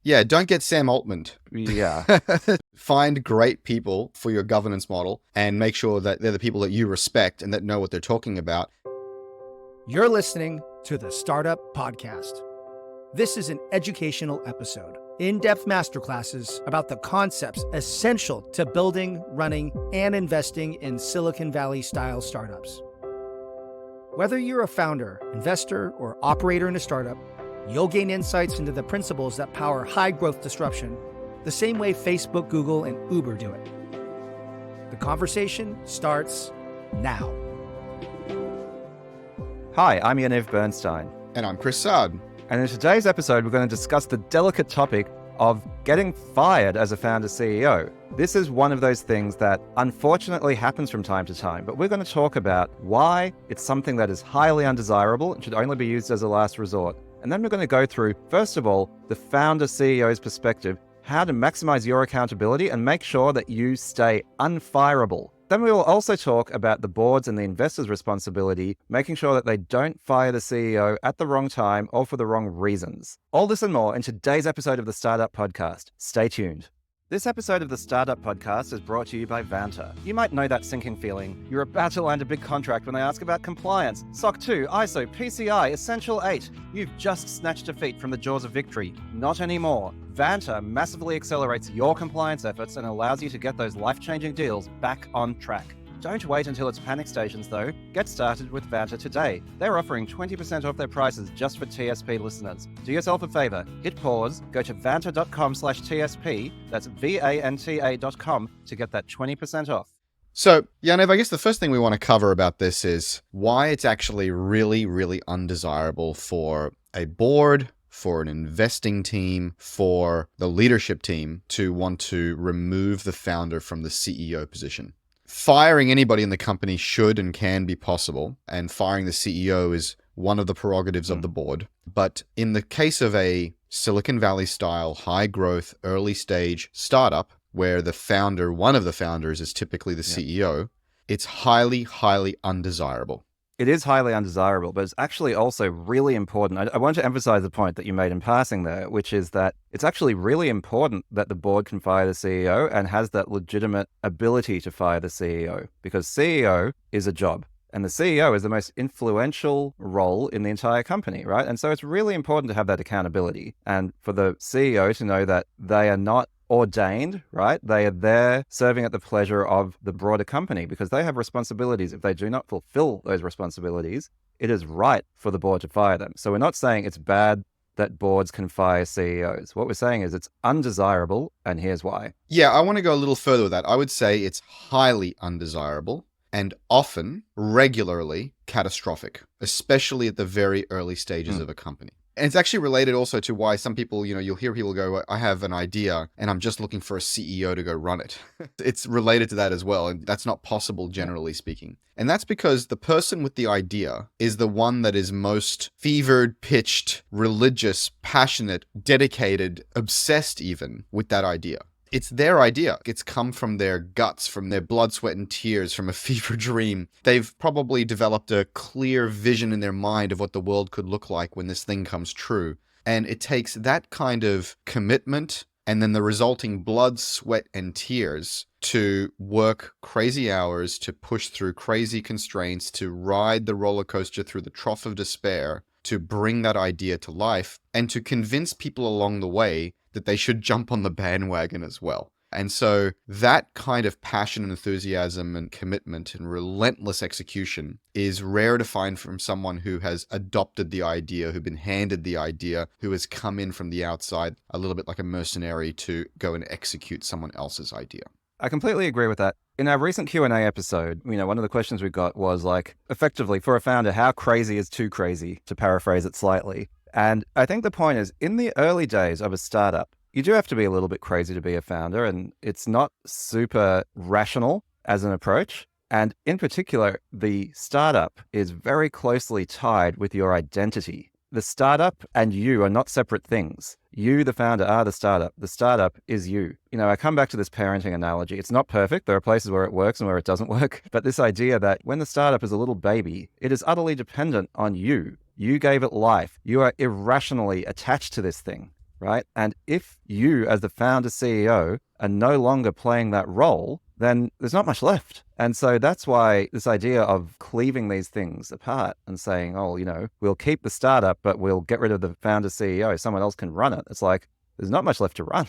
Yeah, don't get Sam Altman. Yeah. Find great people for your governance model and make sure that they're the people that you respect and that know what they're talking about. You're listening to the Startup Podcast. This is an educational episode, in-depth masterclasses about the concepts essential to building, running, and investing in Silicon Valley-style startups. Whether you're a founder, investor, or operator in a startup, you'll gain insights into the principles that power high-growth disruption the same way Facebook, Google, and Uber do it. The conversation starts now. Hi, I'm Yaniv Bernstein. And I'm Chris Saad. And in today's episode, we're going to discuss the delicate topic of getting fired as a founder CEO. This is one of those things that unfortunately happens from time to time, but we're going to talk about why it's something that is highly undesirable and should only be used as a last resort. And then we're going to go through, first of all, the founder CEO's perspective, how to maximize your accountability and make sure that you stay unfireable. Then we will also talk about the board's and the investors' responsibility, making sure that they don't fire the CEO at the wrong time or for the wrong reasons. All this and more in today's episode of the Startup Podcast. Stay tuned. This episode of the Startup Podcast is brought to you by Vanta. You might know that sinking feeling. You're about to land a big contract when they ask about compliance. SOC 2, ISO, PCI, Essential 8. You've just snatched defeat from the jaws of victory. Not anymore. Vanta massively accelerates your compliance efforts and allows you to get those life-changing deals back on track. Don't wait until it's panic stations though. Get started with Vanta today. They're offering 20% off their prices just for TSP listeners. Do yourself a favor, hit pause, go to vanta.com/TSP, that's VANTA.com to get that 20% off. So, Yaniv, I guess the first thing we want to cover about this is why it's actually really, really undesirable for a board, for an investing team, for the leadership team to want to remove the founder from the CEO position. Firing anybody in the company should and can be possible, and firing the CEO is one of the prerogatives of the board. But in the case of a Silicon Valley-style, high-growth, early-stage startup, where the founder, one of the founders, is typically the CEO, it's highly, highly undesirable. It is highly undesirable, but it's actually also really important. I want to emphasize the point that you made in passing there, which is that it's actually really important that the board can fire the CEO and has that legitimate ability to fire the CEO, because CEO is a job. And the CEO is the most influential role in the entire company, right? And so it's really important to have that accountability and for the CEO to know that they are not ordained, right? They are there serving at the pleasure of the broader company because they have responsibilities. If they do not fulfill those responsibilities, it is right for the board to fire them. So we're not saying it's bad that boards can fire CEOs. What we're saying is it's undesirable, and here's why. Yeah, I want to go a little further with that. I would say it's highly undesirable and often, regularly, catastrophic, especially at the very early stages of a company. And it's actually related also to why some people, you'll hear people go, I have an idea and I'm just looking for a CEO to go run it. It's related to that as well. And that's not possible, generally speaking. And that's because the person with the idea is the one that is most fevered, pitched, religious, passionate, dedicated, obsessed even with that idea. It's their idea. It's come from their guts, from their blood, sweat, and tears, from a fever dream. They've probably developed a clear vision in their mind of what the world could look like when this thing comes true. And it takes that kind of commitment and then the resulting blood, sweat, and tears to work crazy hours, to push through crazy constraints, to ride the roller coaster through the trough of despair, to bring that idea to life, and to convince people along the way that they should jump on the bandwagon as well. And so that kind of passion and enthusiasm and commitment and relentless execution is rare to find from someone who has adopted the idea, who's been handed the idea, who has come in from the outside, a little bit like a mercenary to go and execute someone else's idea. I completely agree with that. In our recent Q&A episode, one of the questions we got was like, effectively, for a founder, how crazy is too crazy, to paraphrase it slightly. And I think the point is, in the early days of a startup, you do have to be a little bit crazy to be a founder, and it's not super rational as an approach. And in particular, the startup is very closely tied with your identity. The startup and you are not separate things. You, the founder, are the startup. The startup is you. I come back to this parenting analogy. It's not perfect. There are places where it works and where it doesn't work. But this idea that when the startup is a little baby, it is utterly dependent on you. You gave it life. You are irrationally attached to this thing. right? And if you, as the founder CEO, are no longer playing that role, then there's not much left. And so that's why this idea of cleaving these things apart and saying, oh, we'll keep the startup, but we'll get rid of the founder CEO. Someone else can run it. It's like, there's not much left to run.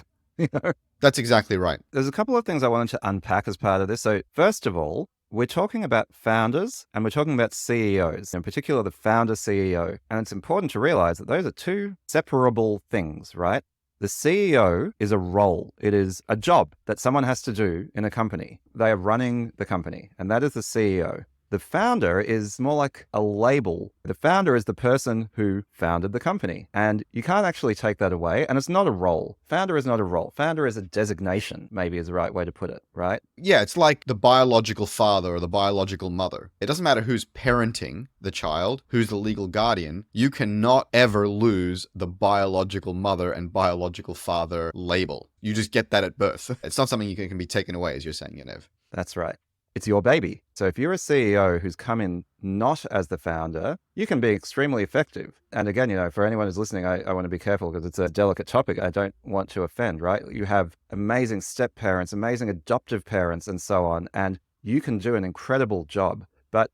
That's exactly right. There's a couple of things I wanted to unpack as part of this. So first of all, we're talking about founders and we're talking about CEOs, in particular the founder CEO. And it's important to realize that those are two separable things, right? The CEO is a role. It is a job that someone has to do in a company. They are running the company, and that is the CEO. The founder is more like a label. The founder is the person who founded the company, and you can't actually take that away. And it's not a role. Founder is not a role. Founder is a designation, maybe is the right way to put it, right? Yeah, it's like the biological father or the biological mother. It doesn't matter who's parenting the child, who's the legal guardian. You cannot ever lose the biological mother and biological father label. You just get that at birth. It's not something you can be taken away, as you're saying, Yaniv. That's right. It's your baby. So if you're a CEO who's come in not as the founder, you can be extremely effective. And again, for anyone who's listening, I want to be careful because it's a delicate topic. I don't want to offend, right? You have amazing step parents, amazing adoptive parents, and so on. And you can do an incredible job. But,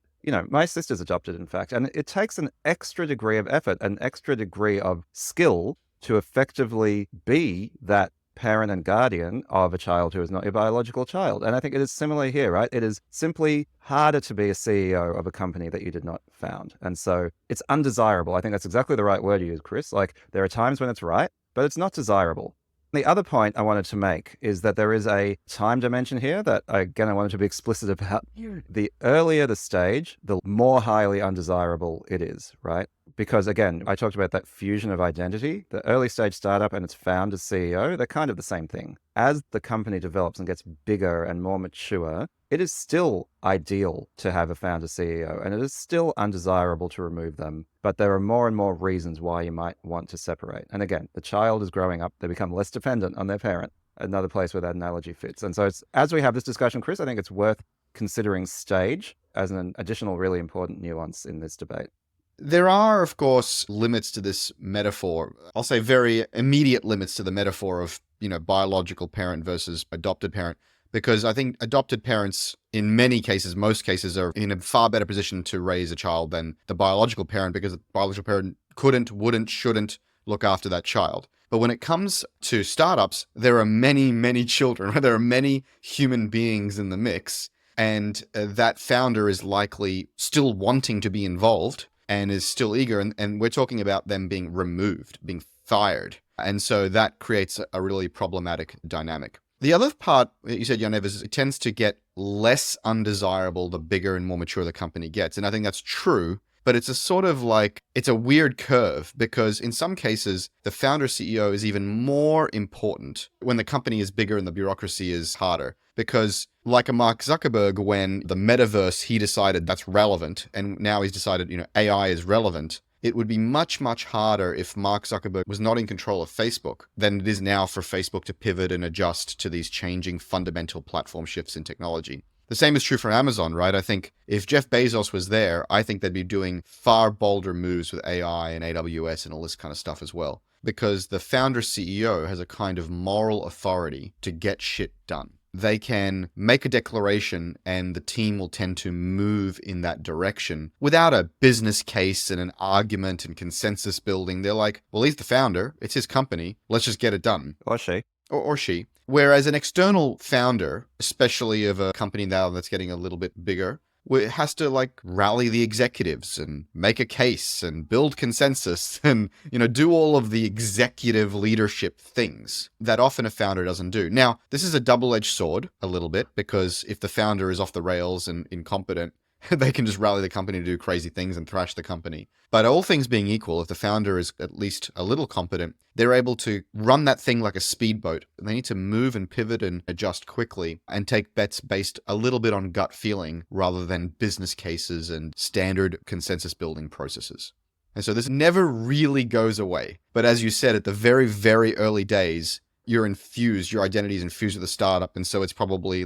my sister's adopted, in fact, and it takes an extra degree of effort, an extra degree of skill to effectively be that parent and guardian of a child who is not your biological child. And I think it is similar here, right? It is simply harder to be a CEO of a company that you did not found. And so it's undesirable. I think that's exactly the right word to use, Chris. Like, there are times when it's right, but it's not desirable. The other point I wanted to make is that there is a time dimension here that, again, I wanted to be explicit about. The earlier the stage, the more highly undesirable it is, right? Because again, I talked about that fusion of identity. The early stage startup and its founder CEO, they're kind of the same thing. As the company develops and gets bigger and more mature, it is still ideal to have a founder CEO, and it is still undesirable to remove them. But there are more and more reasons why you might want to separate. And again, the child is growing up, they become less dependent on their parent. Another place where that analogy fits. And so as we have this discussion, Chris, I think it's worth considering stage as an additional really important nuance in this debate. There are, of course, limits to this metaphor. I'll say very immediate limits to the metaphor of, biological parent versus adopted parent, because I think adopted parents, in many cases, most cases, are in a far better position to raise a child than the biological parent, because the biological parent couldn't, wouldn't, shouldn't look after that child. But when it comes to startups, there are many, many children, right? There are many human beings in the mix, and that founder is likely still wanting to be involved and is still eager, and we're talking about them being removed, being fired. And so that creates a really problematic dynamic. The other part that you said, Yaniv, is it tends to get less undesirable the bigger and more mature the company gets. And I think that's true, but it's a sort of like, it's a weird curve, because in some cases, the founder CEO is even more important when the company is bigger and the bureaucracy is harder. Because like a Mark Zuckerberg, when the metaverse, he decided that's relevant, and now he's decided, AI is relevant, it would be much, much harder if Mark Zuckerberg was not in control of Facebook than it is now for Facebook to pivot and adjust to these changing fundamental platform shifts in technology. The same is true for Amazon, right? I think if Jeff Bezos was there, I think they'd be doing far bolder moves with AI and AWS and all this kind of stuff as well. Because the founder CEO has a kind of moral authority to get shit done. They can make a declaration and the team will tend to move in that direction without a business case and an argument and consensus building. They're like, well, he's the founder. It's his company. Let's just get it done. Or she. Or she. Whereas an external founder, especially of a company now that's getting a little bit bigger, has to rally the executives and make a case and build consensus and, do all of the executive leadership things that often a founder doesn't do. Now, this is a double-edged sword a little bit, because if the founder is off the rails and incompetent, they can just rally the company to do crazy things and thrash the company. But all things being equal, if the founder is at least a little competent, they're able to run that thing like a speedboat. They need to move and pivot and adjust quickly and take bets based a little bit on gut feeling rather than business cases and standard consensus building processes. And so this never really goes away. But as you said, at the very, very early days, your identity is infused with the startup. And so it's probably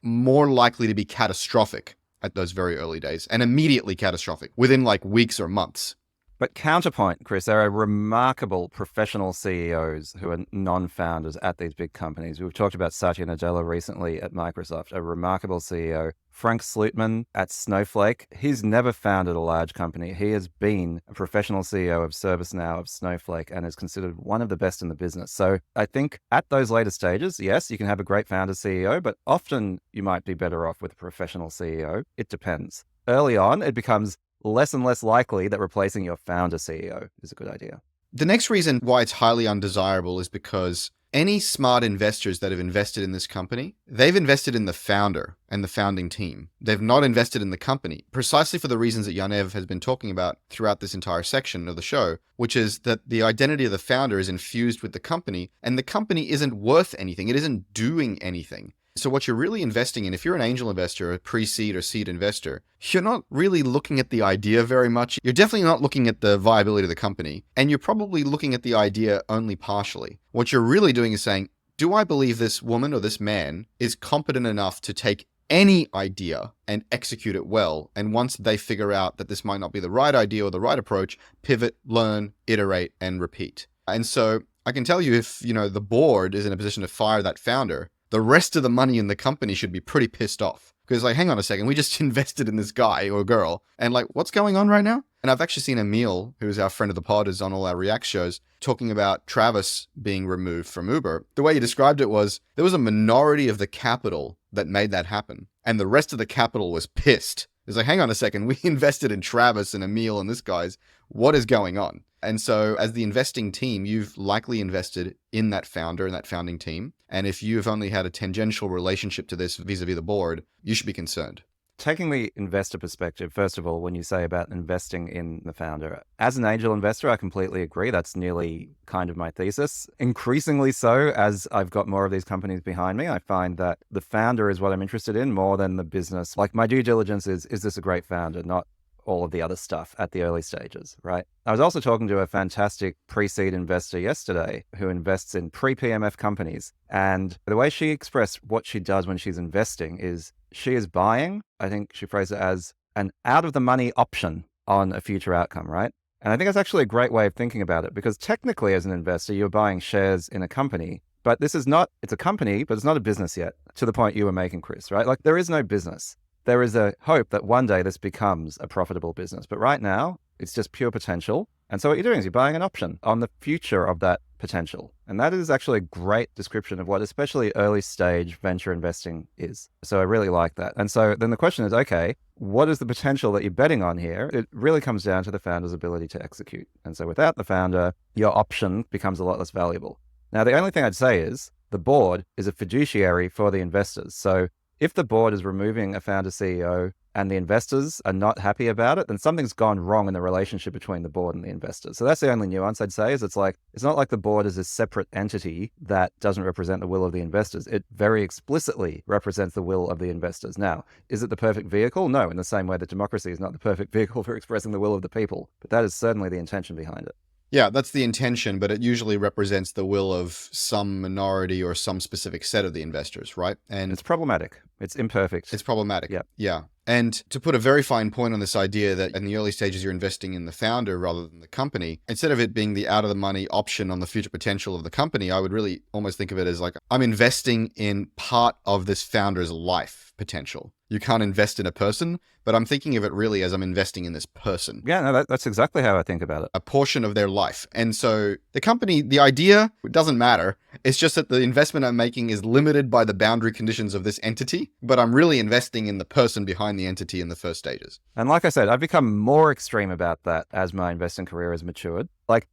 more likely to be catastrophic at those very early days, and immediately catastrophic within weeks or months. But counterpoint, Chris, there are remarkable professional CEOs who are non-founders at these big companies. We've talked about Satya Nadella recently at Microsoft, a remarkable CEO. Frank Slootman at Snowflake, he's never founded a large company. He has been a professional CEO of ServiceNow, of Snowflake, and is considered one of the best in the business. So I think at those later stages, yes, you can have a great founder CEO, but often you might be better off with a professional CEO. It depends. Early on, it becomes less and less likely that replacing your founder CEO is a good idea. The next reason why it's highly undesirable is because any smart investors that have invested in this company, they've invested in the founder and the founding team. They've not invested in the company, precisely for the reasons that Yaniv has been talking about throughout this entire section of the show, which is that the identity of the founder is infused with the company, and the company isn't worth anything. It isn't doing anything. So what you're really investing in, if you're an angel investor, a pre-seed or seed investor, you're not really looking at the idea very much. You're definitely not looking at the viability of the company, and you're probably looking at the idea only partially. What you're really doing is saying, do I believe this woman or this man is competent enough to take any idea and execute it well? And once they figure out that this might not be the right idea or the right approach, pivot, learn, iterate, and repeat. And so I can tell you, if the board is in a position to fire that founder, the rest of the money in the company should be pretty pissed off. Because hang on a second, we just invested in this guy or girl, and what's going on right now? And I've actually seen Emil, who's our friend of the pod, is on all our React shows, talking about Travis being removed from Uber. The way he described it was, there was a minority of the capital that made that happen, and the rest of the capital was pissed. It's hang on a second, we invested in Travis and Emil and this guy's, what is going on? And so as the investing team, you've likely invested in that founder and that founding team. And if you've only had a tangential relationship to this vis-a-vis the board, you should be concerned. Taking the investor perspective, first of all, when you say about investing in the founder, as an angel investor, I completely agree. That's nearly kind of my thesis. Increasingly so, as I've got more of these companies behind me, I find that the founder is what I'm interested in more than the business. My due diligence is this a great founder, not all of the other stuff at the early stages, right? I was also talking to a fantastic pre-seed investor yesterday who invests in pre-PMF companies. And the way she expressed what she does when she's investing is she is buying, I think she phrased it as an out-of-the-money option on a future outcome, right? And I think that's actually a great way of thinking about it, because technically as an investor, you're buying shares in a company, but it's a company, but it's not a business yet, to the point you were making, Chris, right? There is no business. There is a hope that one day this becomes a profitable business. But right now, it's just pure potential. And so what you're doing is you're buying an option on the future of that potential. And that is actually a great description of what especially early stage venture investing is. So I really like that. And so then the question is, okay, what is the potential that you're betting on here? It really comes down to the founder's ability to execute. And so without the founder, your option becomes a lot less valuable. Now, the only thing I'd say is the board is a fiduciary for the investors. So if the board is removing a founder CEO and the investors are not happy about it, then something's gone wrong in the relationship between the board and the investors. So that's the only nuance I'd say, is it's not like the board is a separate entity that doesn't represent the will of the investors. It very explicitly represents the will of the investors. Now, is it the perfect vehicle? No, in the same way that democracy is not the perfect vehicle for expressing the will of the people. But that is certainly the intention behind it. Yeah, that's the intention, but it usually represents the will of some minority or some specific set of the investors, right? And it's problematic. It's imperfect. It's problematic. Yeah. Yeah. And to put a very fine point on this idea that in the early stages, you're investing in the founder rather than the company, instead of it being the out of the money option on the future potential of the company, I would really almost think of it as I'm investing in part of this founder's life potential. You can't invest in a person, but I'm thinking of it really as I'm investing in this person. Yeah, no, that's exactly how I think about it. A portion of their life. And so the company, the idea, it doesn't matter. It's just that the investment I'm making is limited by the boundary conditions of this entity, but I'm really investing in the person behind the entity in the first stages. And like I said, I've become more extreme about that as my investing career has matured.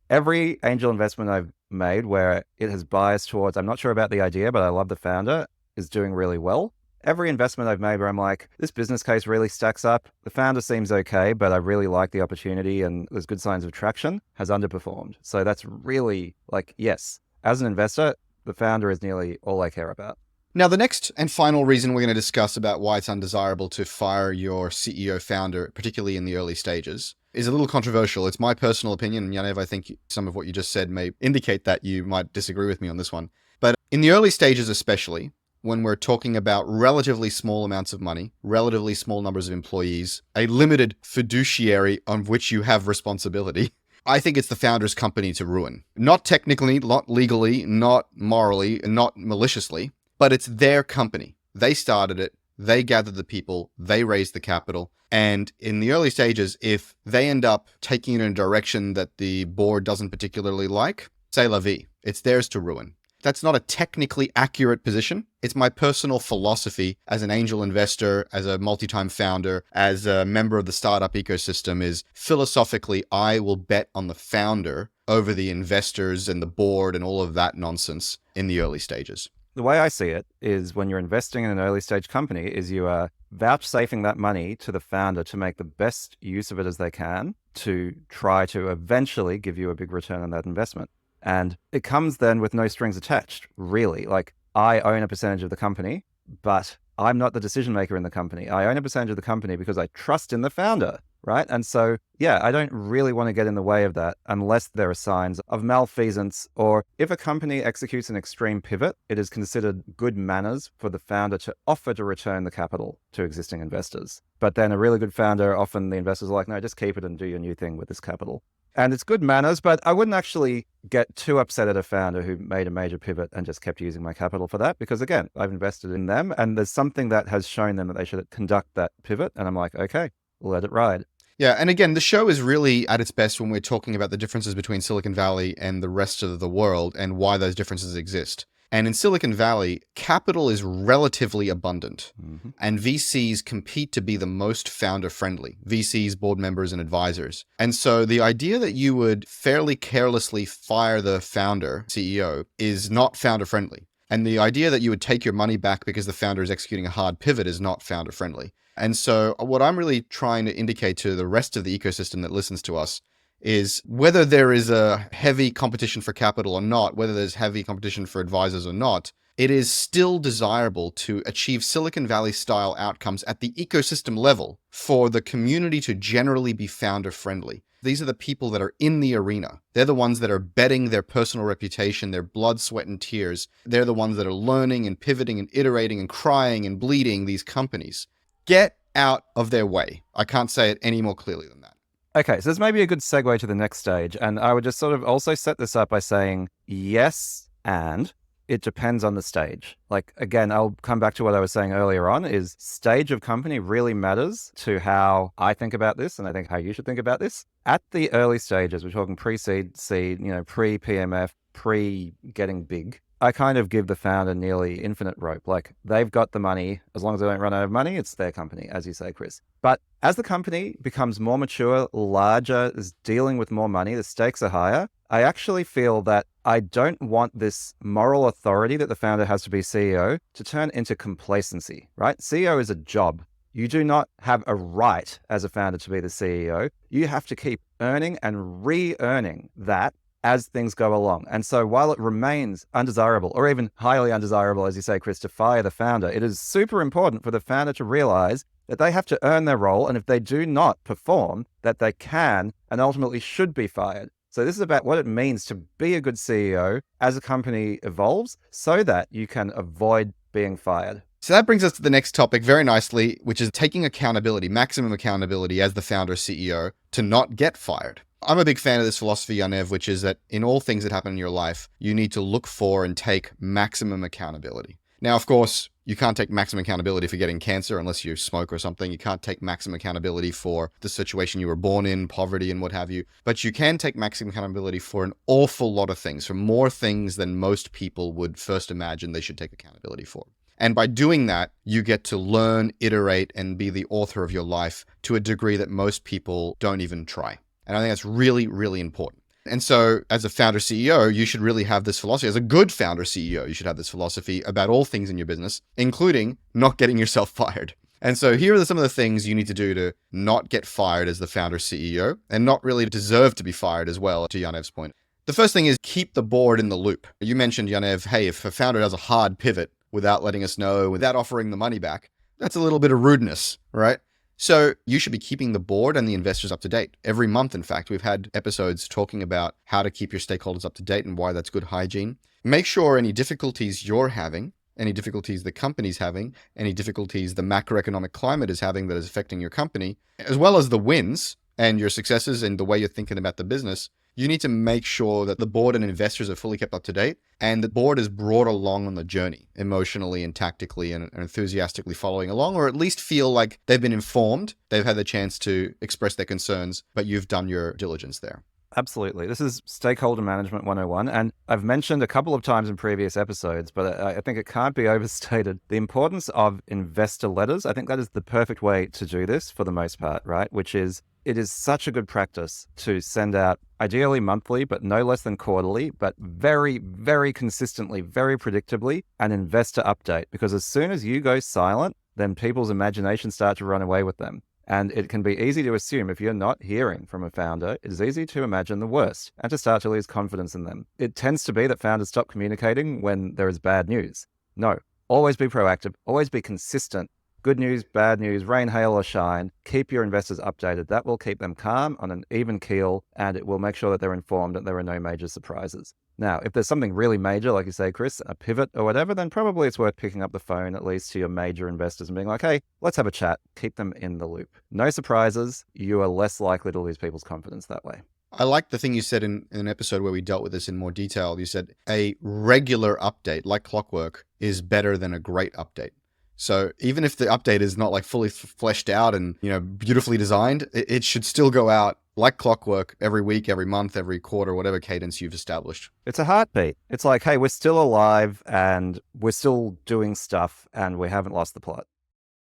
Every angel investment I've made where it has biased towards, I'm not sure about the idea, but I love the founder, is doing really well. Every investment I've made where I'm like, this business case really stacks up, the founder seems okay, but I really like the opportunity and there's good signs of traction, has underperformed. So that's really yes, as an investor, the founder is nearly all I care about. Now, the next and final reason we're going to discuss about why it's undesirable to fire your CEO founder, particularly in the early stages, is a little controversial. It's my personal opinion, and Yaniv, I think some of what you just said may indicate that you might disagree with me on this one. But in the early stages especially, when we're talking about relatively small amounts of money, relatively small numbers of employees, a limited fiduciary on which you have responsibility, I think it's the founder's company to ruin. Not technically, not legally, not morally, not maliciously, but it's their company. They started it. They gathered the people. They raised the capital. And in the early stages, if they end up taking it in a direction that the board doesn't particularly like, c'est la vie. It's theirs to ruin. That's not a technically accurate position. It's my personal philosophy as an angel investor, as a multi-time founder, as a member of the startup ecosystem is philosophically, I will bet on the founder over the investors and the board and all of that nonsense in the early stages. The way I see it is when you're investing in an early stage company is you are vouchsafing that money to the founder to make the best use of it as they can to try to eventually give you a big return on that investment. And it comes then with no strings attached, really. Like, I own a percentage of the company, but I'm not the decision maker in the company. I own a percentage of the company because I trust in the founder, right? And so, yeah, I don't really want to get in the way of that unless there are signs of malfeasance, or if a company executes an extreme pivot, it is considered good manners for the founder to offer to return the capital to existing investors. But then a really good founder, often the investors are like, no, just keep it and do your new thing with this capital. And it's good manners, but I wouldn't actually get too upset at a founder who made a major pivot and just kept using my capital for that. Because again, I've invested in them and there's something that has shown them that they should conduct that pivot. And I'm like, okay, we'll let it ride. Yeah, and again, the show is really at its best when we're talking about the differences between Silicon Valley and the rest of the world and why those differences exist. And in Silicon Valley, capital is relatively abundant, and VCs compete to be the most founder-friendly, VCs, board members, and advisors. And so the idea that you would fairly carelessly fire the founder, CEO, is not founder-friendly. And the idea that you would take your money back because the founder is executing a hard pivot is not founder-friendly. And so what I'm really trying to indicate to the rest of the ecosystem that listens to us is whether there is a heavy competition for capital or not, whether there's heavy competition for advisors or not, it is still desirable to achieve Silicon Valley style outcomes at the ecosystem level for the community to generally be founder friendly. These are the people that are in the arena. They're the ones that are betting their personal reputation, their blood, sweat, and tears. They're the ones that are learning and pivoting and iterating and crying and bleeding these companies. Get out of their way. I can't say it any more clearly than that. Okay, so this may be a good segue to the next stage. And I would just sort of also set this up by saying, yes, and it depends on the stage. Like, again, I'll come back to what I was saying earlier on, is stage of company really matters to how I think about this, and I think how you should think about this. At the early stages, we're talking pre-seed, seed, pre-PMF, pre-getting big, I kind of give the founder nearly infinite rope. Like, they've got the money. As long as they don't run out of money, it's their company, as you say, Chris. But as the company becomes more mature, larger, is dealing with more money, the stakes are higher, I actually feel that I don't want this moral authority that the founder has to be CEO to turn into complacency, right? CEO is a job. You do not have a right as a founder to be the CEO. You have to keep earning and re-earning that as things go along. And so while it remains undesirable, or even highly undesirable, as you say, Chris, to fire the founder, it is super important for the founder to realize that they have to earn their role. And if they do not perform, that they can and ultimately should be fired. So this is about what it means to be a good CEO as a company evolves so that you can avoid being fired. So that brings us to the next topic very nicely, which is taking accountability, maximum accountability as the founder CEO to not get fired. I'm a big fan of this philosophy, Yaniv, which is that in all things that happen in your life, you need to look for and take maximum accountability. Now, of course, you can't take maximum accountability for getting cancer unless you smoke or something. You can't take maximum accountability for the situation you were born in, poverty and what have you. But you can take maximum accountability for an awful lot of things, for more things than most people would first imagine they should take accountability for. And by doing that, you get to learn, iterate, and be the author of your life to a degree that most people don't even try. And I think that's really, really important. And so as a founder CEO, you should really have this philosophy. As a good founder CEO, you should have this philosophy about all things in your business, including not getting yourself fired. And so here are some of the things you need to do to not get fired as the founder CEO and not really deserve to be fired as well, to Yanev's point. The first thing is keep the board in the loop. You mentioned, Yanev, hey, if a founder does a hard pivot without letting us know, without offering the money back, that's a little bit of rudeness, right? So you should be keeping the board and the investors up to date. Every month, in fact, we've had episodes talking about how to keep your stakeholders up to date and why that's good hygiene. Make sure any difficulties you're having, any difficulties the company's having, any difficulties the macroeconomic climate is having that is affecting your company, as well as the wins, and your successes and the way you're thinking about the business, you need to make sure that the board and investors are fully kept up to date and the board is brought along on the journey emotionally and tactically and enthusiastically following along, or at least feel like they've been informed, they've had the chance to express their concerns, but you've done your diligence there. Absolutely. This is Stakeholder Management 101. And I've mentioned a couple of times in previous episodes, but I think it can't be overstated. The importance of investor letters, I think that is the perfect way to do this for the most part, right? Which is, it is such a good practice to send out, ideally monthly, but no less than quarterly, but very, very consistently, very predictably, an investor update. Because as soon as you go silent, then people's imaginations start to run away with them. And it can be easy to assume if you're not hearing from a founder, it is easy to imagine the worst and to start to lose confidence in them. It tends to be that founders stop communicating when there is bad news. No, always be proactive, always be consistent. Good news, bad news, rain, hail, or shine. Keep your investors updated. That will keep them calm on an even keel, and it will make sure that they're informed that there are no major surprises. Now, if there's something really major, like you say, Chris, a pivot or whatever, then probably it's worth picking up the phone, at least to your major investors and being like, hey, let's have a chat. Keep them in the loop. No surprises. You are less likely to lose people's confidence that way. I like the thing you said in an episode where we dealt with this in more detail. You said a regular update, like clockwork, is better than a great update. So even if the update is not like fully fleshed out and, beautifully designed, it should still go out like clockwork every week, every month, every quarter, whatever cadence you've established. It's a heartbeat. It's like, hey, we're still alive and we're still doing stuff and we haven't lost the plot.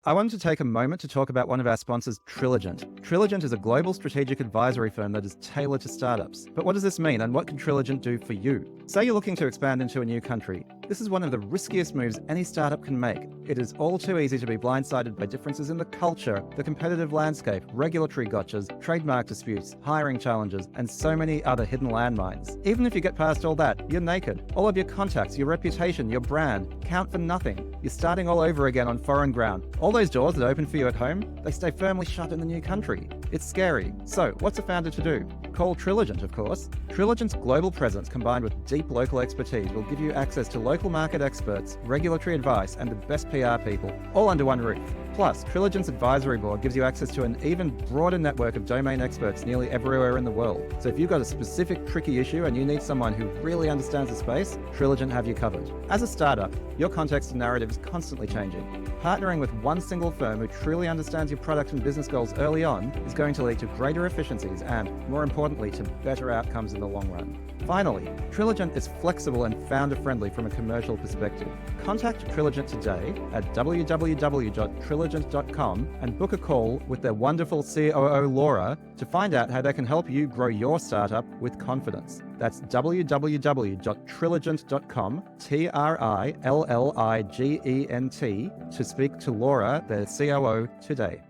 I wanted to take a moment to talk about one of our sponsors, Triligent. Triligent is a global strategic advisory firm that is tailored to startups. But what does this mean and what can Triligent do for you? Say you're looking to expand into a new country. This is one of the riskiest moves any startup can make. It is all too easy to be blindsided by differences in the culture, the competitive landscape, regulatory gotchas, trademark disputes, hiring challenges, and so many other hidden landmines. Even if you get past all that, you're naked. All of your contacts, your reputation, your brand count for nothing. You're starting all over again on foreign ground. All those doors that open for you at home, they stay firmly shut in the new country. It's scary. So, what's a founder to do? Call Triligent, of course. Triligent's global presence combined with deep local expertise will give you access to local market experts, regulatory advice, and the best PR people, all under one roof. Plus, Triligent's advisory board gives you access to an even broader network of domain experts nearly everywhere in the world. So if you've got a specific tricky issue and you need someone who really understands the space, Triligent have you covered. As a startup, your context and narrative is constantly changing. Partnering with one single firm who truly understands your product and business goals early on is going to lead to greater efficiencies and, more importantly, to better outcomes in the long run. Finally, Triligent is flexible and founder-friendly from a commercial perspective. Contact Triligent today at www.triligent.com and book a call with their wonderful COO, Laura, to find out how they can help you grow your startup with confidence. That's www.triligent.com, TRILLIGENT, to speak to Laura, their COO, today.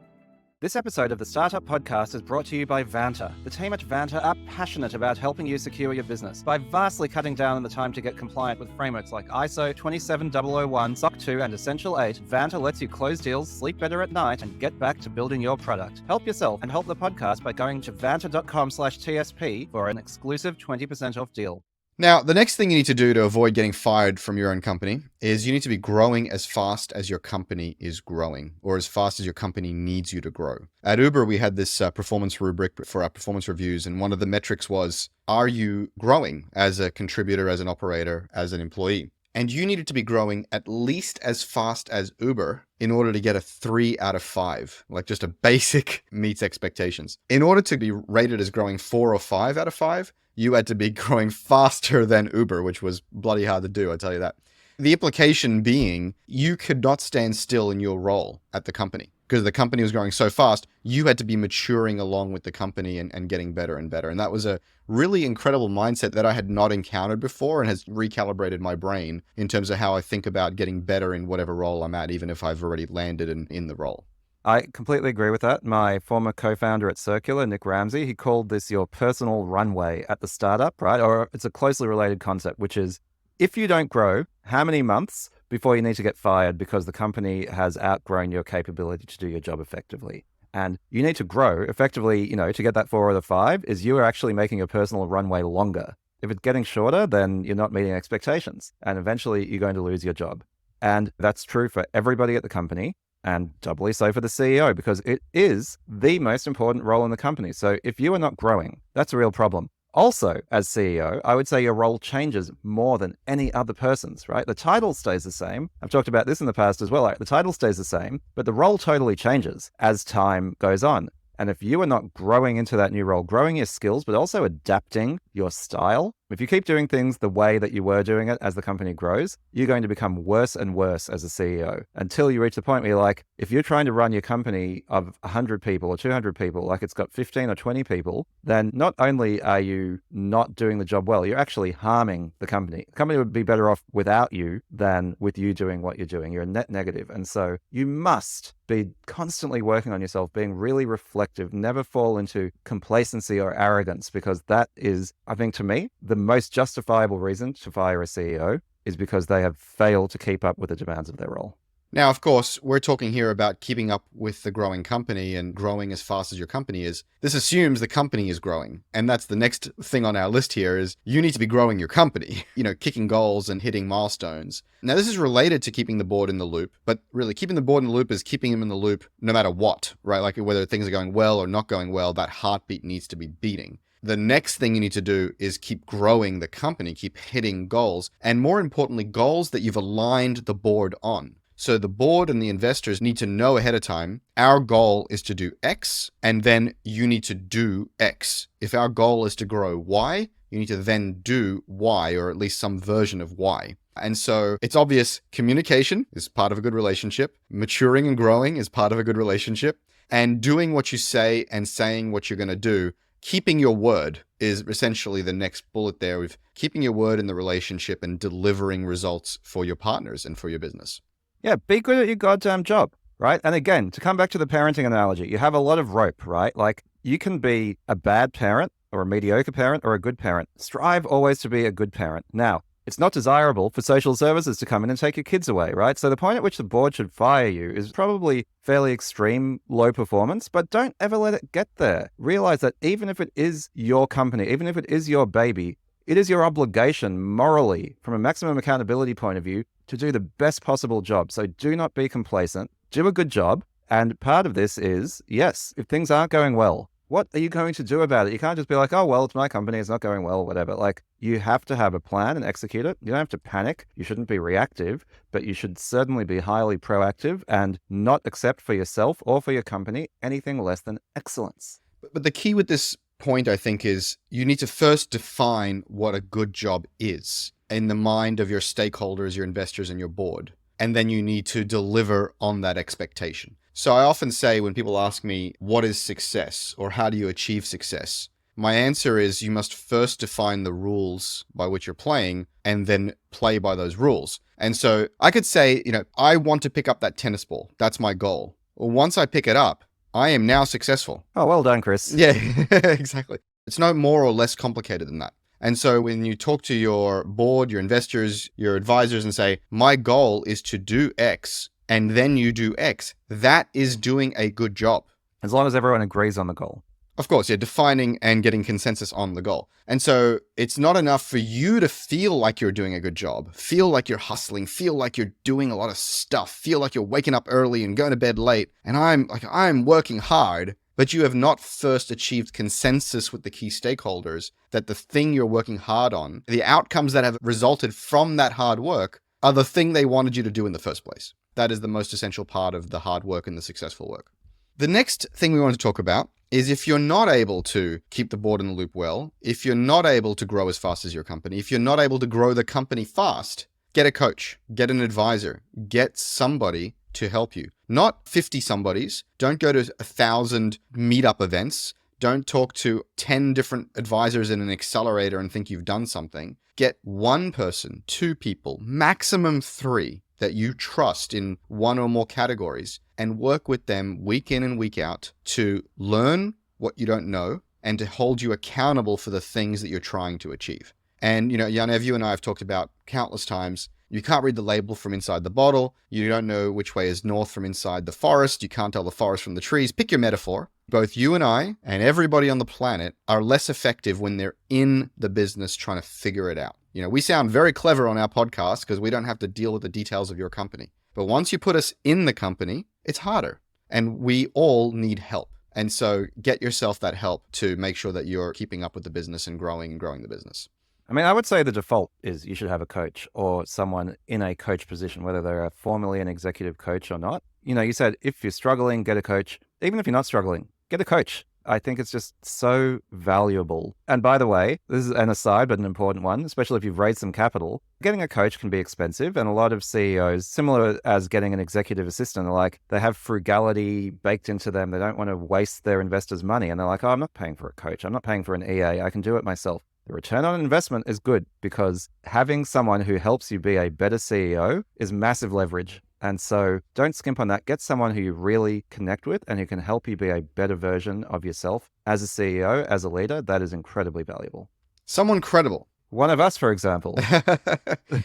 This episode of the Startup Podcast is brought to you by Vanta. The team at Vanta are passionate about helping you secure your business. By vastly cutting down on the time to get compliant with frameworks like ISO 27001, SOC 2, and Essential 8, Vanta lets you close deals, sleep better at night, and get back to building your product. Help yourself and help the podcast by going to vanta.com/TSP for an exclusive 20% off deal. Now, the next thing you need to do to avoid getting fired from your own company is you need to be growing as fast as your company is growing, or as fast as your company needs you to grow. At Uber, we had this performance rubric for our performance reviews, and one of the metrics was, are you growing as a contributor, as an operator, as an employee? And you needed to be growing at least as fast as Uber in order to get a 3 out of 5, like just a basic meets expectations. In order to be rated as growing 4 or 5 out of 5, you had to be growing faster than Uber, which was bloody hard to do, I tell you that. The implication being you could not stand still in your role at the company because the company was growing so fast. You had to be maturing along with the company and getting better and better. And that was a really incredible mindset that I had not encountered before and has recalibrated my brain in terms of how I think about getting better in whatever role I'm at, even if I've already landed in the role. I completely agree with that. My former co-founder at Circular, Nick Ramsey, he called this your personal runway at the startup, right? Or it's a closely related concept, which is if you don't grow, how many months before you need to get fired because the company has outgrown your capability to do your job effectively? And you need to grow effectively, to get that 4 or the 5 is you are actually making your personal runway longer. If it's getting shorter, then you're not meeting expectations and eventually you're going to lose your job. And that's true for everybody at the company. and doubly so for the CEO, because it is the most important role in the company. So if you are not growing, that's a real problem. Also, as CEO, I would say your role changes more than any other person's, right? The title stays the same. I've talked about this in the past as well. Like, the title stays the same, but the role totally changes as time goes on. And if you are not growing into that new role, growing your skills, but also adapting your style, if you keep doing things the way that you were doing it as the company grows, you're going to become worse and worse as a CEO until you reach the point where you're like, if you're trying to run your company of 100 people or 200 people, like it's got 15 or 20 people, then not only are you not doing the job well, you're actually harming the company. The company would be better off without you than with you doing what you're doing. You're a net negative. And so you must be constantly working on yourself, being really reflective, never fall into complacency or arrogance, because that is, I think, to me, the most justifiable reason to fire a CEO is because they have failed to keep up with the demands of their role. Now, of course, we're talking here about keeping up with the growing company and growing as fast as your company is. This assumes the company is growing. And that's the next thing on our list here is you need to be growing your company, kicking goals and hitting milestones. Now, this is related to keeping the board in the loop, but really keeping the board in the loop is keeping them in the loop no matter what, right? Like whether things are going well or not going well, that heartbeat needs to be beating. The next thing you need to do is keep growing the company, keep hitting goals, and more importantly, goals that you've aligned the board on. So the board and the investors need to know ahead of time, our goal is to do X, and then you need to do X. If our goal is to grow Y, you need to then do Y, or at least some version of Y. And so it's obvious communication is part of a good relationship. Maturing and growing is part of a good relationship. And doing what you say and saying what you're going to do, keeping your word is essentially the next bullet there with keeping your word in the relationship and delivering results for your partners and for your business. Yeah, be good at your goddamn job, right? And again, to come back to the parenting analogy, you have a lot of rope, right? Like you can be a bad parent or a mediocre parent or a good parent. Strive always to be a good parent. Now, it's not desirable for social services to come in and take your kids away, right? So the point at which the board should fire you is probably fairly extreme low performance, but don't ever let it get there. Realize that even if it is your company, even if it is your baby, it is your obligation morally, from a maximum accountability point of view, to do the best possible job. So do not be complacent, do a good job. And part of this is, yes, if things aren't going well, what are you going to do about it? You can't just be like, oh, well, it's my company, it's not going well, whatever. Like, you have to have a plan and execute it. You don't have to panic. You shouldn't be reactive, but you should certainly be highly proactive and not accept for yourself or for your company anything less than excellence. But the key with this point, I think, is you need to first define what a good job is in the mind of your stakeholders, your investors, and your board. And then you need to deliver on that expectation. So I often say when people ask me, what is success or how do you achieve success? My answer is you must first define the rules by which you're playing and then play by those rules. And so I could say, I want to pick up that tennis ball. That's my goal. Well, once I pick it up, I am now successful. Oh, well done, Chris. Yeah, exactly. It's no more or less complicated than that. And so when you talk to your board, your investors, your advisors and say, my goal is to do X, and then you do X, that is doing a good job. As long as everyone agrees on the goal. Of course, defining and getting consensus on the goal. And so it's not enough for you to feel like you're doing a good job, feel like you're hustling, feel like you're doing a lot of stuff, feel like you're waking up early and going to bed late, and I'm working hard, but you have not first achieved consensus with the key stakeholders that the thing you're working hard on, the outcomes that have resulted from that hard work, are the thing they wanted you to do in the first place. That is the most essential part of the hard work and the successful work. The next thing we want to talk about is if you're not able to keep the board in the loop well, if you're not able to grow as fast as your company, if you're not able to grow the company fast, get a coach, get an advisor, get somebody to help you. Not 50 somebodies. Don't go to 1,000 meetup events. Don't talk to 10 different advisors in an accelerator and think you've done something. Get one person, 2 people, maximum 3 that you trust in one or more categories and work with them week in and week out to learn what you don't know and to hold you accountable for the things that you're trying to achieve. And, Yaniv, you and I have talked about countless times, you can't read the label from inside the bottle. You don't know which way is north from inside the forest. You can't tell the forest from the trees. Pick your metaphor. Both you and I and everybody on the planet are less effective when they're in the business trying to figure it out. We sound very clever on our podcast because we don't have to deal with the details of your company. But once you put us in the company, it's harder. And we all need help. And so get yourself that help to make sure that you're keeping up with the business and growing the business. I mean, I would say the default is you should have a coach or someone in a coach position, whether they're formerly an executive coach or not. You said if you're struggling, get a coach. Even if you're not struggling, get a coach. I think it's just so valuable. And by the way, this is an aside, but an important one, especially if you've raised some capital. Getting a coach can be expensive. And a lot of CEOs, similar as getting an executive assistant, are like, they have frugality baked into them. They don't want to waste their investors' money. And they're like, oh, I'm not paying for a coach. I'm not paying for an EA. I can do it myself. The return on investment is good because having someone who helps you be a better CEO is massive leverage. And so don't skimp on that. Get someone who you really connect with and who can help you be a better version of yourself as a CEO, as a leader. That is incredibly valuable. Someone credible. One of us, for example.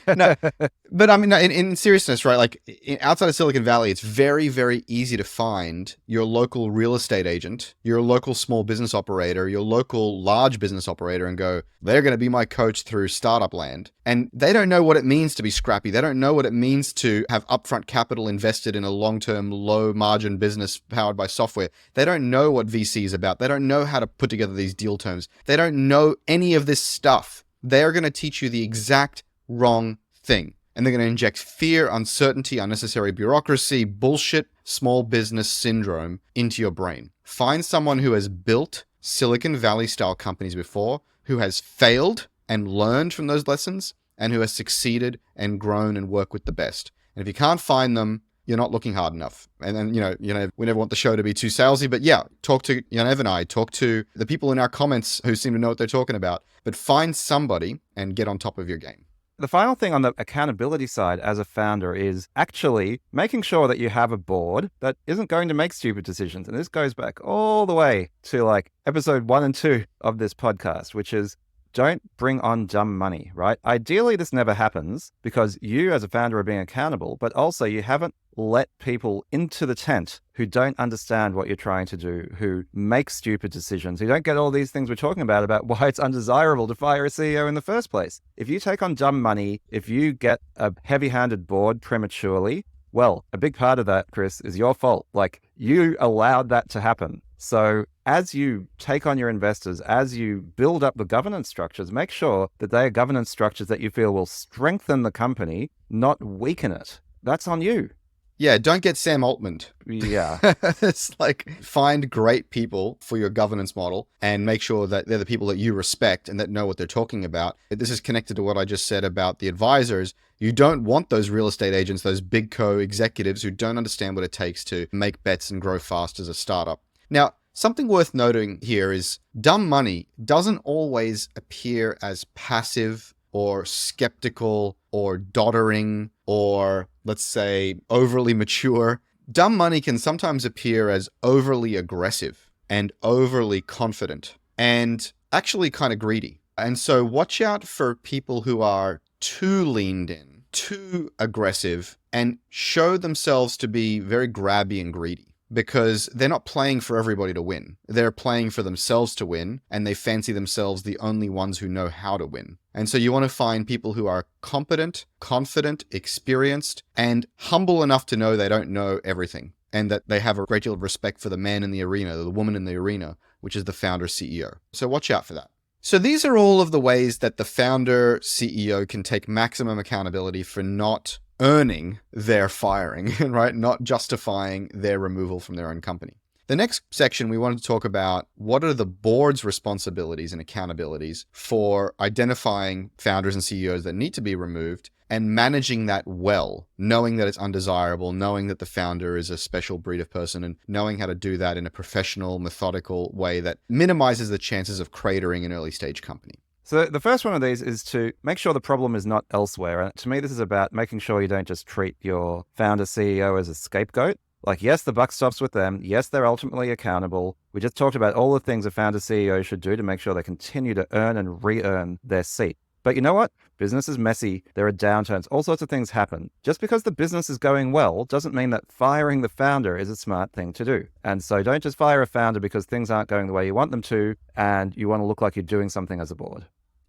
No, but I mean, in seriousness, right? Like outside of Silicon Valley, it's very, very easy to find your local real estate agent, your local small business operator, your local large business operator and go, they're going to be my coach through startup land. And they don't know what it means to be scrappy. They don't know what it means to have upfront capital invested in a long-term, low-margin business powered by software. They don't know what VC is about. They don't know how to put together these deal terms. They don't know any of this stuff. They're going to teach you the exact wrong thing. And they're going to inject fear, uncertainty, unnecessary bureaucracy, bullshit, small business syndrome into your brain. Find someone who has built Silicon Valley style companies before, who has failed and learned from those lessons, and who has succeeded and grown and worked with the best. And if you can't find them, you're not looking hard enough. And then, we never want the show to be too salesy, but yeah, talk to Yaniv and I, talk to the people in our comments who seem to know what they're talking about, but find somebody and get on top of your game. The final thing on the accountability side as a founder is actually making sure that you have a board that isn't going to make stupid decisions. And this goes back all the way to like episode 1 and 2 of this podcast, which is don't bring on dumb money, right? Ideally, this never happens because you as a founder are being accountable, but also you haven't let people into the tent who don't understand what you're trying to do, who make stupid decisions, who don't get all these things we're talking about why it's undesirable to fire a CEO in the first place. If you take on dumb money, if you get a heavy-handed board prematurely, well, a big part of that, Chris, is your fault. Like you allowed that to happen. So as you take on your investors, as you build up the governance structures, make sure that they are governance structures that you feel will strengthen the company, not weaken it. That's on you. Yeah, don't get Sam Altman. Yeah. It's like find great people for your governance model and make sure that they're the people that you respect and that know what they're talking about. This is connected to what I just said about the advisors. You don't want those real estate agents, those big co-executives who don't understand what it takes to make bets and grow fast as a startup. Now, something worth noting here is dumb money doesn't always appear as passive or skeptical or doddering or, let's say, overly mature. Dumb money can sometimes appear as overly aggressive and overly confident and actually kind of greedy. And so watch out for people who are too leaned in, too aggressive, and show themselves to be very grabby and greedy. Because they're not playing for everybody to win. They're playing for themselves to win, and they fancy themselves the only ones who know how to win. And so you want to find people who are competent, confident, experienced, and humble enough to know they don't know everything, and that they have a great deal of respect for the man in the arena, the woman in the arena, which is the founder CEO. So watch out for that. So these are all of the ways that the founder CEO can take maximum accountability for not earning their firing, right? Not justifying their removal from their own company. The next section, we wanted to talk about what are the board's responsibilities and accountabilities for identifying founders and CEOs that need to be removed and managing that well, knowing that it's undesirable, knowing that the founder is a special breed of person, and knowing how to do that in a professional, methodical way that minimizes the chances of cratering an early stage company. So the first one of these is to make sure the problem is not elsewhere. And to me, this is about making sure you don't just treat your founder CEO as a scapegoat. Like, yes, the buck stops with them. Yes, they're ultimately accountable. We just talked about all the things a founder CEO should do to make sure they continue to earn and re-earn their seat. But you know what? Business is messy. There are downturns. All sorts of things happen. Just because the business is going well doesn't mean that firing the founder is a smart thing to do. And so don't just fire a founder because things aren't going the way you want them to and you want to look like you're doing something as a board.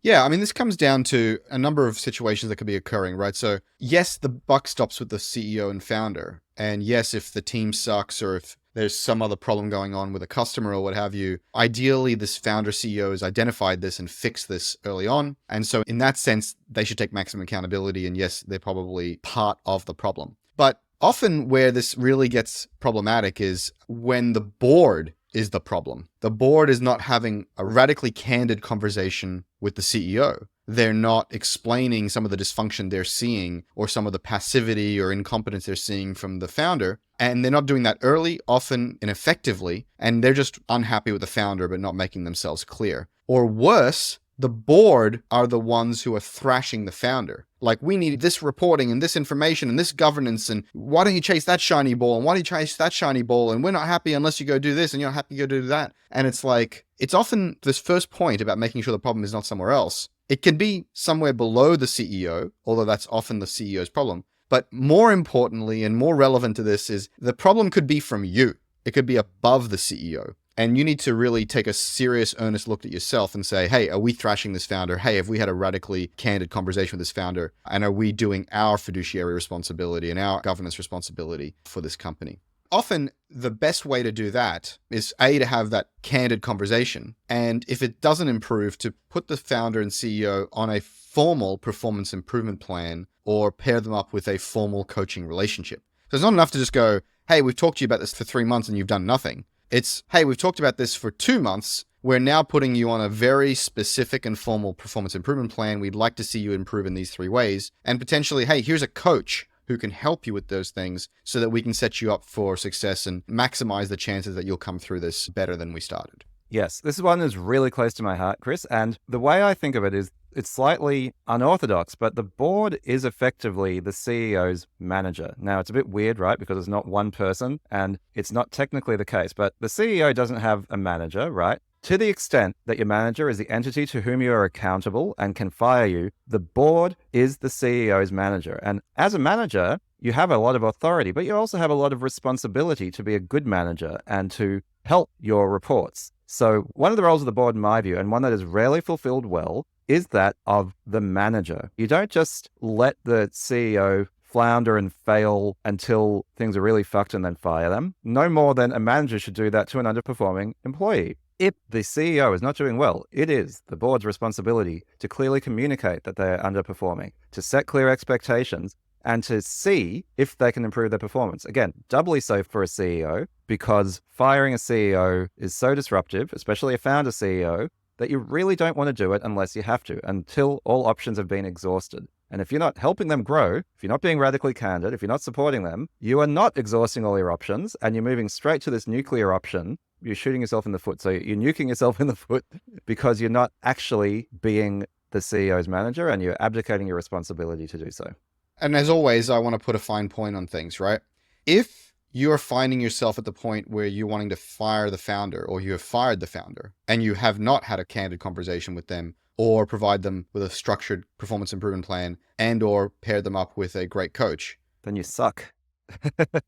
Yeah, I mean, this comes down to a number of situations that could be occurring, right? So, yes, the buck stops with the CEO and founder. And yes, if the team sucks or if there's some other problem going on with a customer or what have you, ideally, this founder CEO has identified this and fixed this early on. And so, in that sense, they should take maximum accountability. And yes, they're probably part of the problem. But often where this really gets problematic is when the board is the problem. The board is not having a radically candid conversation with the CEO. They're not explaining some of the dysfunction they're seeing or some of the passivity or incompetence they're seeing from the founder. And they're not doing that early, often ineffectively, and they're just unhappy with the founder but not making themselves clear. Or worse, the board are the ones who are thrashing the founder. Like, we need this reporting and this information and this governance, and why don't you chase that shiny ball, and why don't you chase that shiny ball, and we're not happy unless you go do this, and you're not happy to go do that. And it's like, it's often this first point about making sure the problem is not somewhere else. It can be somewhere below the CEO, although that's often the CEO's problem. But more importantly and more relevant to this is the problem could be from you. It could be above the CEO. And you need to really take a serious, earnest look at yourself and say, hey, are we thrashing this founder? Hey, have we had a radically candid conversation with this founder? And are we doing our fiduciary responsibility and our governance responsibility for this company? Often, the best way to do that is A, to have that candid conversation. And if it doesn't improve, to put the founder and CEO on a formal performance improvement plan or pair them up with a formal coaching relationship. So it's not enough to just go, hey, we've talked to you about this for 3 months and you've done nothing. It's, hey, we've talked about this for 2 months. We're now putting you on a very specific and formal performance improvement plan. We'd like to see you improve in these 3 ways. And potentially, hey, here's a coach who can help you with those things so that we can set you up for success and maximize the chances that you'll come through this better than we started. Yes, this one is really close to my heart, Chris. And the way I think of it is it's slightly unorthodox, but the board is effectively the CEO's manager. Now, it's a bit weird, right? Because it's not one person and it's not technically the case, but the CEO doesn't have a manager, right? To the extent that your manager is the entity to whom you are accountable and can fire you, the board is the CEO's manager. And as a manager, you have a lot of authority, but you also have a lot of responsibility to be a good manager and to help your reports. So one of the roles of the board, in my view, and one that is rarely fulfilled well, is that of the manager. You don't just let the CEO flounder and fail until things are really fucked and then fire them. No more than a manager should do that to an underperforming employee. If the CEO is not doing well, it is the board's responsibility to clearly communicate that they are underperforming, to set clear expectations, and to see if they can improve their performance. Again, doubly so for a CEO, because firing a CEO is so disruptive, especially a founder CEO, that you really don't want to do it unless you have to, until all options have been exhausted. And if you're not helping them grow, if you're not being radically candid, if you're not supporting them, you are not exhausting all your options, and you're moving straight to this nuclear option. You're shooting yourself in the foot. So you're nuking yourself in the foot because you're not actually being the CEO's manager and you're abdicating your responsibility to do so. And as always, I want to put a fine point on things, right? If you're finding yourself at the point where you're wanting to fire the founder, or you have fired the founder and you have not had a candid conversation with them or provide them with a structured performance improvement plan and or pair them up with a great coach, then you suck.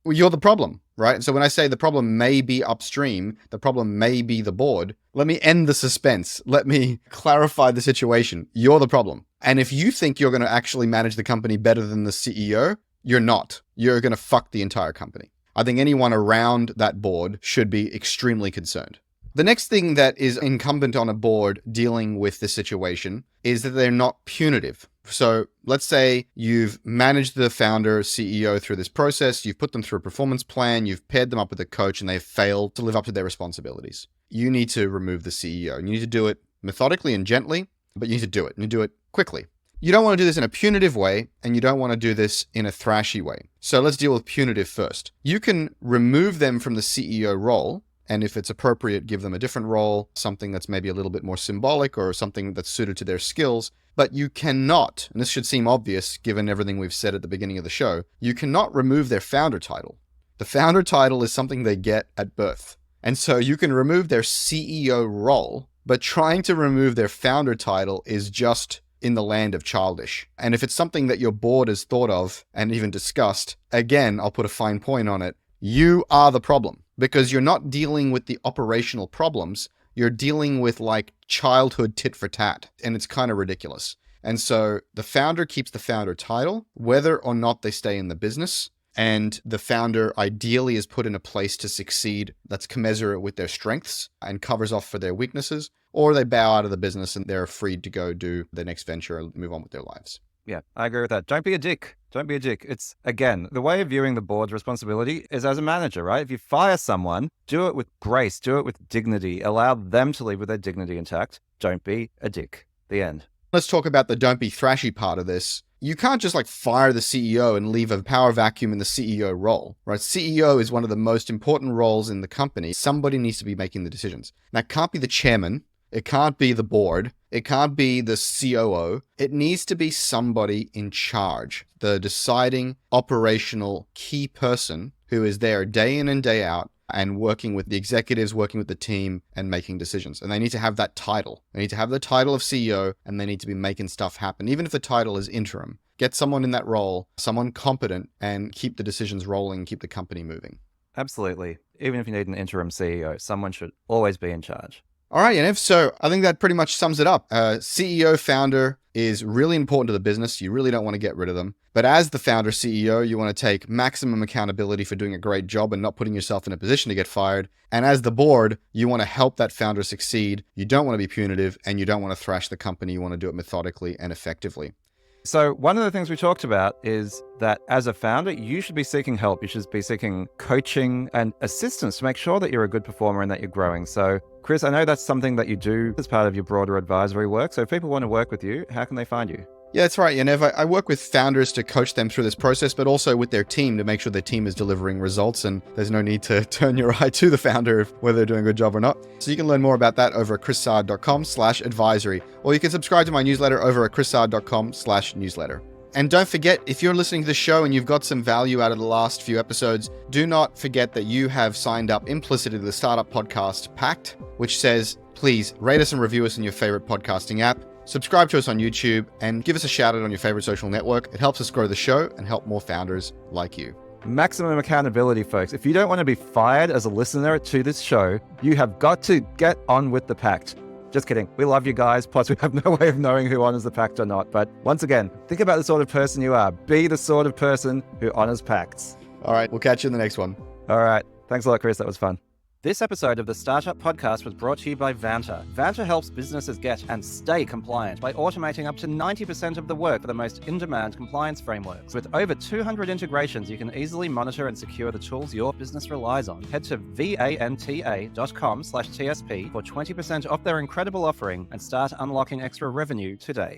Well, you're the problem, right? So when I say the problem may be upstream, the problem may be the board, let me end the suspense. Let me clarify the situation. You're the problem. And if you think you're going to actually manage the company better than the CEO, you're not. You're going to fuck the entire company. I think anyone around that board should be extremely concerned. The next thing that is incumbent on a board dealing with this situation is that they're not punitive. So let's say you've managed the founder, CEO through this process, you've put them through a performance plan, you've paired them up with a coach, and they've failed to live up to their responsibilities. You need to remove the CEO. You need to do it methodically and gently, but you need to do it. And you do it quickly. You don't want to do this in a punitive way, and you don't want to do this in a thrashy way. So let's deal with punitive first. You can remove them from the CEO role, and if it's appropriate, give them a different role, something that's maybe a little bit more symbolic or something that's suited to their skills. But you cannot, and this should seem obvious given everything we've said at the beginning of the show, you cannot remove their founder title. The founder title is something they get at birth. And so you can remove their CEO role, but trying to remove their founder title is just in the land of childish. And if it's something that your board has thought of and even discussed, again, I'll put a fine point on it. You are the problem because you're not dealing with the operational problems. you're dealing with like childhood tit for tat, and it's kind of ridiculous. And so the founder keeps the founder title, whether or not they stay in the business. And the founder ideally is put in a place to succeed that's commensurate with their strengths and covers off for their weaknesses, or they bow out of the business and they're free to go do their next venture and move on with their lives. Yeah, I agree with that. Don't be a dick. Don't be a dick. It's, again, the way of viewing the board's responsibility is as a manager, right? If you fire someone, do it with grace, do it with dignity, allow them to leave with their dignity intact. Don't be a dick. The end. Let's talk about the don't be thrashy part of this. You can't just like fire the CEO and leave a power vacuum in the CEO role, right? CEO is one of the most important roles in the company. Somebody needs to be making the decisions. That can't be the chairman. It can't be the board. It can't be the COO. It needs to be somebody in charge, the deciding operational key person who is there day in and day out and working with the executives, working with the team and making decisions. And they need to have that title. They need to have the title of CEO and they need to be making stuff happen, even if the title is interim. Get someone in that role, someone competent, and keep the decisions rolling, keep the company moving. Absolutely. Even if you need an interim CEO, someone should always be in charge. All right, Yaniv. So I think that pretty much sums it up. CEO, founder is really important to the business. You really don't want to get rid of them. But as the founder CEO, you want to take maximum accountability for doing a great job and not putting yourself in a position to get fired. And as the board, you want to help that founder succeed. You don't want to be punitive and you don't want to thrash the company. You want to do it methodically and effectively. So one of the things we talked about is that as a founder, you should be seeking help. You should be seeking coaching and assistance to make sure that you're a good performer and that you're growing. So Chris, I know that's something that you do as part of your broader advisory work. So if people want to work with you, how can they find you? Yeah, that's right, Yaniv. I work with founders to coach them through this process, but also with their team to make sure their team is delivering results and there's no need to turn your eye to the founder whether they're doing a good job or not. So you can learn more about that over at chrissaad.com/advisory, or you can subscribe to my newsletter over at chrissaad.com/newsletter. And don't forget, if you're listening to the show and you've got some value out of the last few episodes, do not forget that you have signed up implicitly to the Startup Podcast Pact, which says, please rate us and review us in your favorite podcasting app. Subscribe to us on YouTube and give us a shout out on your favorite social network. It helps us grow the show and help more founders like you. Maximum accountability, folks. If you don't want to be fired as a listener to this show, you have got to get on with the pact. Just kidding. We love you guys. Plus, we have no way of knowing who honors the pact or not. But once again, think about the sort of person you are. Be the sort of person who honors pacts. All right. We'll catch you in the next one. All right. Thanks a lot, Chris. That was fun. This episode of the Startup Podcast was brought to you by Vanta. Vanta helps businesses get and stay compliant by automating up to 90% of the work for the most in-demand compliance frameworks. With over 200 integrations, you can easily monitor and secure the tools your business relies on. Head to vanta.com/TSP for 20% off their incredible offering and start unlocking extra revenue today.